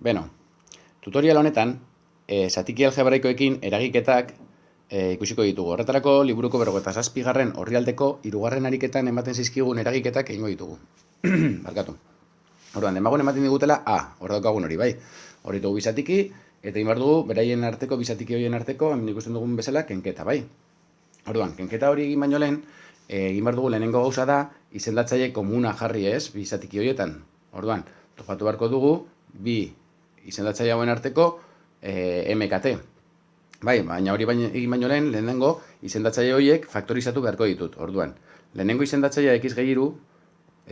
Beno, tutorial honetan, zatiki algebraikoekin eragiketak ikusiko ditugu. Horretarako, liburuko 57. orrialdeko 3. ariketan ematen zizkigun eragiketak egingo ditugu. Barkatu. Orduan, demagun ematen digutela A, hor daukagun hori, bai. Hor ditugu bizatiki, eta egin behar dugu, beraien arteko, bizatiki horien arteko, hemen ikusten dugun bezala, kenketa, bai. Orduan, kenketa hori egin baino lehen, egin behar dugu lehenengo gauza da, izendatzaile komuna jarri ez, bizatiki horietan. Orduan, topatu beharko dugu, bi izendatzaile hauen arteko MKT. Bai, baina hori egin baino lehen, lehenengo izendatzaile horiek faktorizatu beharko ditut. Orduan, lehenengo izendatzailea x gehi 3,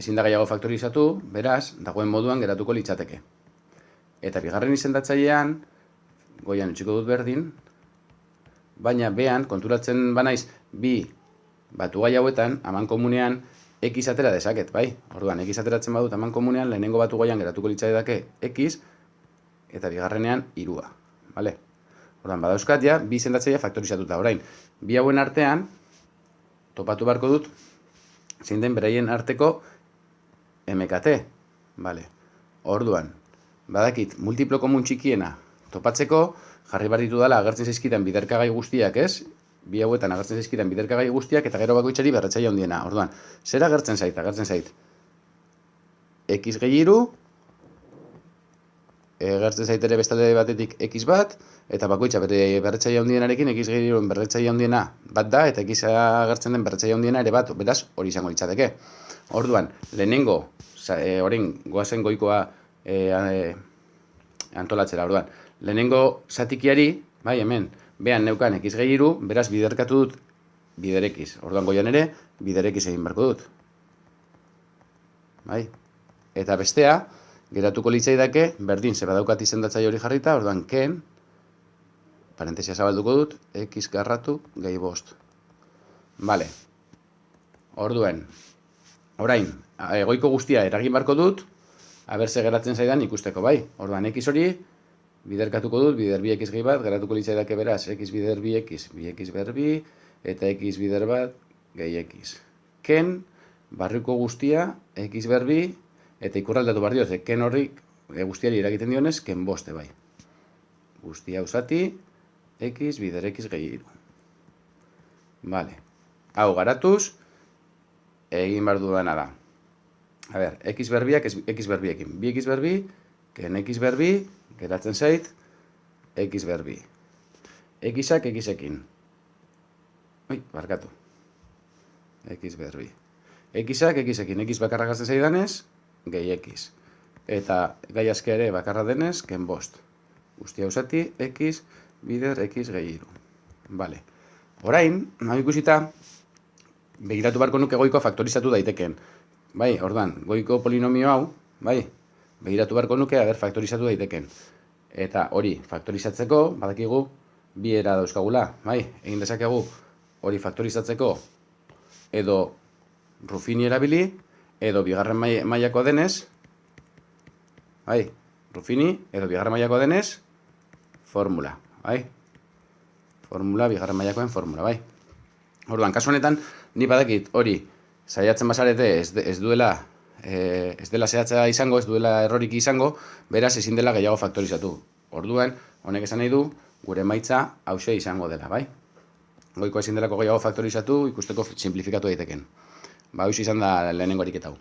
ezin da gehiago faktorizatu, beraz, dagoen moduan geratuko litzateke. Eta bigarren izendatzailean, goian utziko dut berdin, baina bean, konturatzen banaiz, bi batugai hauetan, aman komunean, x atera dezaket, bai? Orduan, x ateratzen badut aman komunean, lehenengo batugaian geratuko litzateke x, eta bigarrenean 3. Vale? Orduan, badauzkat ja, bi izendatzailea faktorizatuta. Orain, bi hauen artean, topatu beharko dut, zein den beraien arteko MKT. Vale. Orduan, badakit, multiplo komun txikiena topatzeko, jarri behar ditu dela agertzen zaizkidan biderkagai guztiak, ez? Bi hauetan agertzen zaizkidan biderkagai guztiak, eta gero bakoitzari berretzaile handiena. Orduan, zer agertzen zait? Agertzen zait x gehi 3, agertzen zait ere bestalde batetik x bat, eta bakoitza berretzaile handienarekin x gehi 3 berretzaile handiena bat da, eta x agertzen den berretzaile handiena ere bat, beraz, hori izango litzateke. Orduan, lehenengo, orain goazen goikoa antolatzera, orduan, lehenengo zatikiari, bai, hemen, behan neukan x gehi 3, beraz, biderkatu dut bider x. Orduan, goian ere, bider x egin beharko dut. Bai? Eta bestea, geratuko litzaidake, berdin, ze badaukat izendatzaile hori jarrita, orduan, ken, parentesia zabalduko dut, x garratu gehi 5. Vale. Orduan, orain, goiko guztia eragin barko dut, abertze geratzen zaidan ikusteko, bai? Orduan, x hori, biderkatuko dut, bider bi x gehi 1, geratuko litzaidake beraz, x bider bi x ber bi, eta x bider bat gehi x. Ken, barruko guztia, x ber bi, eta ikurraldatu behar dioz, ken horri guztiari eragiten dionez, ken 5, bai. Guztia usati, x bider x gehi 3. Vale. Hau garatuz, egin behar dudana da. A ber, x berbiak x berbiekin. Bi x berbi, ken x berbi, geratzen zait, x berbi. Xak xekin. Barkatu. X berbi. Xak xekin. X bakarra gazten zaidanez, gehi x. Eta gai aske ere bakarra denez, ken 5. Guztia usati, x bider x gehi 3. Vale. Orain, nahi ikusita, begiratu beharko nuke goikoa faktorizatu daiteken. Bai, ordan, goiko polinomio hau, bai, begiratu beharko nuke aber faktorizatu daiteken. Eta hori faktorizatzeko, badakigu, bi era dauzkagula, bai, egin dezakegu hori faktorizatzeko edo Ruffini erabili, edo bigarren mailako denez, bai, Ruffini, edo bigarren mailako denez, formula, bai. Formula, bigarren mailakoen formula, bai. Orduan, kasu honetan, ni badakit hori saiatzen bazarete ez dela zehatza izango, ez duela errorik izango, beraz ezin dela gehiago faktorizatu. Orduan, honek esan nahi du, gure emaitza hauxe izango dela, bai? Goiko ezin delako gehiago faktorizatu, ikusteko simplifikatu daiteken. Ba, hauxe izan da lehenengo ariketa hau.